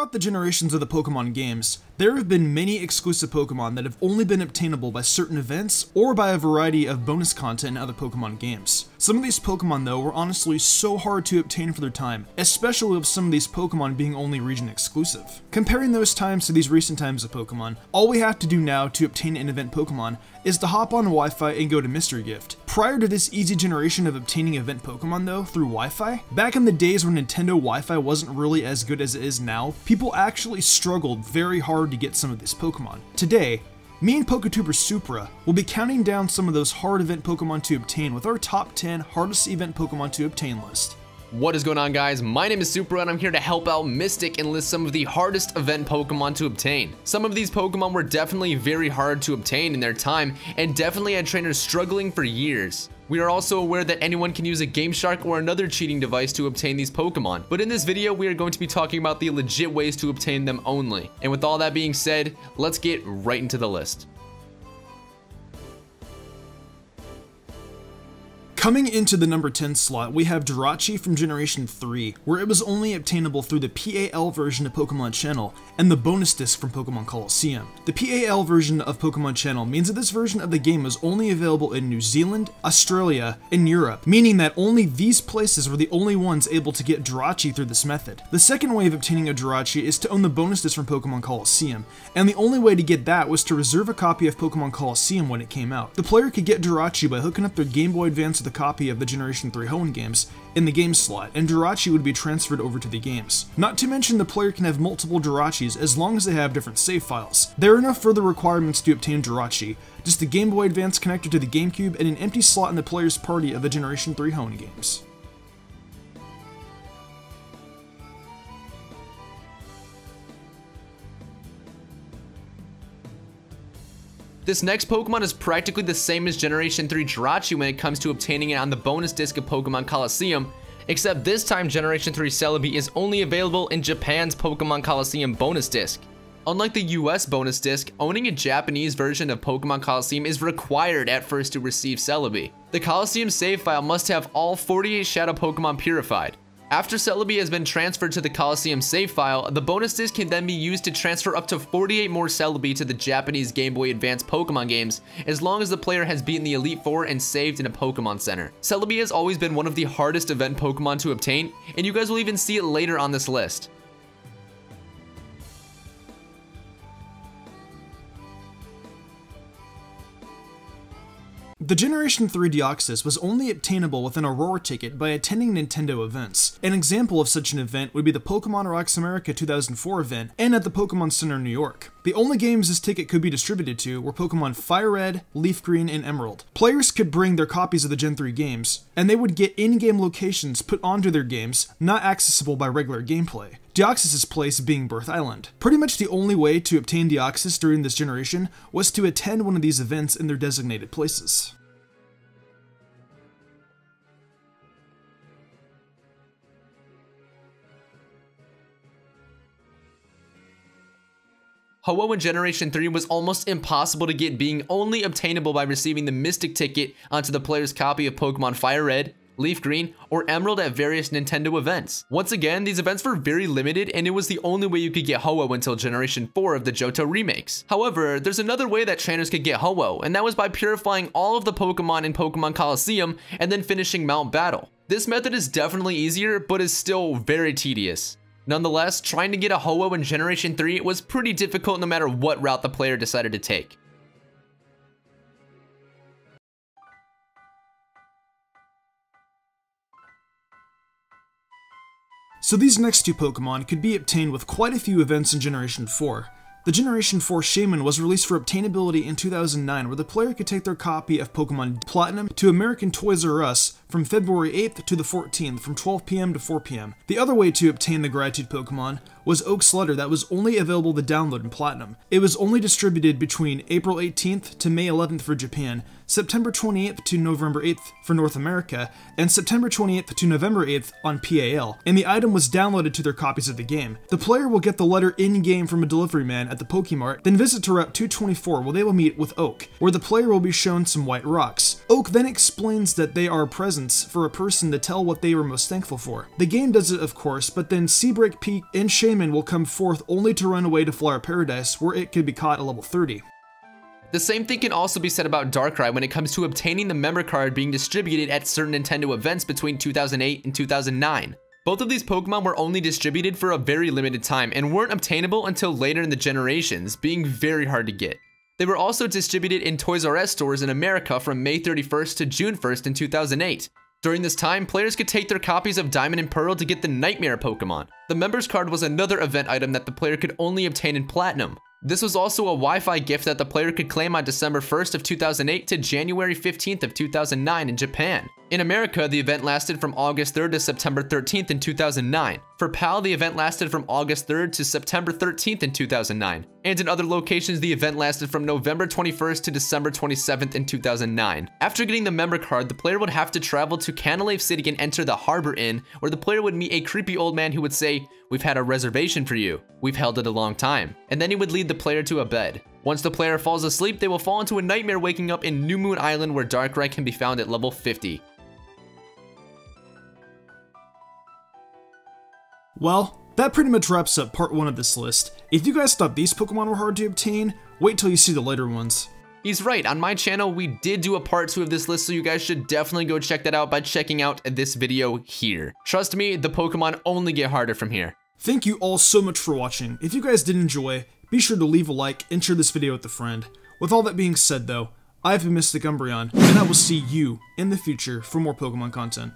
Throughout the generations of the Pokemon games, there have been many exclusive Pokemon that have only been obtainable by certain events or by a variety of bonus content in other Pokemon games. Some of these Pokemon though were honestly so hard to obtain for their time, especially with some of these Pokemon being only region exclusive. Comparing those times to these recent times of Pokemon, all we have to do now to obtain an event Pokemon is to hop on Wi-Fi and go to Mystery Gift. Prior to this easy generation of obtaining event Pokemon though, through Wi-Fi, back in the days when Nintendo Wi-Fi wasn't really as good as it is now, people actually struggled very hard to get some of these Pokemon. Today, me and PokeTuber Supra will be counting down some of those hard event Pokemon to obtain with our top 10 hardest event Pokemon to obtain list. What is going on, guys? My name is Supra and I'm here to help out Mystic and list some of the hardest event Pokemon to obtain. Some of these Pokemon were definitely very hard to obtain in their time and definitely had trainers struggling for years. We are also aware that anyone can use a Game Shark or another cheating device to obtain these Pokemon, but in this video we are going to be talking about the legit ways to obtain them only. And with all that being said, let's get right into the list. Coming into the number 10 slot, we have Jirachi from Generation 3, where it was only obtainable through the PAL version of Pokemon Channel and the bonus disc from Pokemon Colosseum. The PAL version of Pokemon Channel means that this version of the game was only available in New Zealand, Australia, and Europe, meaning that only these places were the only ones able to get Jirachi through this method. The second way of obtaining a Jirachi is to own the bonus disc from Pokemon Colosseum, and the only way to get that was to reserve a copy of Pokemon Colosseum when it came out. The player could get Jirachi by hooking up their Game Boy Advance with a copy of the Generation 3 Hoenn games in the game slot, and Jirachi would be transferred over to the games. Not to mention the player can have multiple Jirachis as long as they have different save files. There are no further requirements to obtain Jirachi, just the Game Boy Advance connector to the GameCube and an empty slot in the player's party of the Generation 3 Hoenn games. This next Pokemon is practically the same as Generation 3 Jirachi when it comes to obtaining it on the bonus disc of Pokemon Colosseum, except this time Generation 3 Celebi is only available in Japan's Pokemon Colosseum bonus disc. Unlike the US bonus disc, owning a Japanese version of Pokemon Colosseum is required at first to receive Celebi. The Colosseum save file must have all 48 Shadow Pokemon purified. After Celebi has been transferred to the Colosseum save file, the bonus disc can then be used to transfer up to 48 more Celebi to the Japanese Game Boy Advance Pokemon games, as long as the player has beaten the Elite Four and saved in a Pokemon Center. Celebi has always been one of the hardest event Pokemon to obtain, and you guys will even see it later on this list. The Generation 3 Deoxys was only obtainable with an Aurora ticket by attending Nintendo events. An example of such an event would be the Pokemon Rocks America 2004 event and at the Pokemon Center in New York. The only games this ticket could be distributed to were Pokemon Fire Red, Leaf Green, and Emerald. Players could bring their copies of the Gen 3 games, and they would get in-game locations put onto their games, not accessible by regular gameplay. Deoxys' place being Birth Island. Pretty much the only way to obtain Deoxys during this generation was to attend one of these events in their designated places. Ho-Oh in Generation 3 was almost impossible to get, being only obtainable by receiving the Mystic ticket onto the player's copy of Pokemon Fire Red, Leaf Green, or Emerald at various Nintendo events. Once again, these events were very limited and it was the only way you could get Ho-Oh until Generation 4 of the Johto remakes. However, there's another way that trainers could get Ho-Oh, and that was by purifying all of the Pokemon in Pokemon Colosseum and then finishing Mount Battle. This method is definitely easier, but is still very tedious. Nonetheless, trying to get a Ho-Oh in Generation 3 was pretty difficult no matter what route the player decided to take. So these next two Pokemon could be obtained with quite a few events in Generation 4. The Generation 4 Shaman was released for obtainability in 2009, where the player could take their copy of Pokemon Platinum to American Toys R Us from February 8th to the 14th from 12 p.m. to 4 p.m. The other way to obtain the Gratitude Pokemon was Oak's Letter that was only available to download in Platinum. It was only distributed between April 18th to May 11th for Japan, September 28th to November 8th for North America, and September 28th to November 8th on PAL, and the item was downloaded to their copies of the game. The player will get the letter in-game from a delivery man at the Pokemart, then visit to Route 224 where they will meet with Oak, where the player will be shown some white rocks. Oak then explains that they are present presents for a person to tell what they were most thankful for. The game does it, of course, but then Seabreak Peak and Shaman will come forth only to run away to Flower Paradise, where it could be caught at level 30. The same thing can also be said about Darkrai when it comes to obtaining the member card being distributed at certain Nintendo events between 2008 and 2009. Both of these Pokemon were only distributed for a very limited time and weren't obtainable until later in the generations, being very hard to get. They were also distributed in Toys R Us stores in America from May 31st to June 1st in 2008. During this time, players could take their copies of Diamond and Pearl to get the Nightmare Pokemon. The members card was another event item that the player could only obtain in Platinum. This was also a Wi-Fi gift that the player could claim on December 1st of 2008 to January 15th of 2009 in Japan. In America, the event lasted from August 3rd to September 13th in 2009. For PAL, the event lasted from August 3rd to September 13th in 2009. And in other locations, the event lasted from November 21st to December 27th in 2009. After getting the member card, the player would have to travel to Canalave City and enter the Harbor Inn, where the player would meet a creepy old man who would say, "We've had a reservation for you. We've held it a long time." And then he would lead the player to a bed. Once the player falls asleep, they will fall into a nightmare, waking up in New Moon Island, where Darkrai can be found at level 50. Well, that pretty much wraps up part 1 of this list. If you guys thought these Pokemon were hard to obtain, wait till you see the later ones. He's right, on my channel we did do a part 2 of this list, so you guys should definitely go check that out by checking out this video here. Trust me, the Pokemon only get harder from here. Thank you all so much for watching. If you guys did enjoy, be sure to leave a like and share this video with a friend. With all that being said though, I've been Mystic Umbreon, and I will see you in the future for more Pokemon content.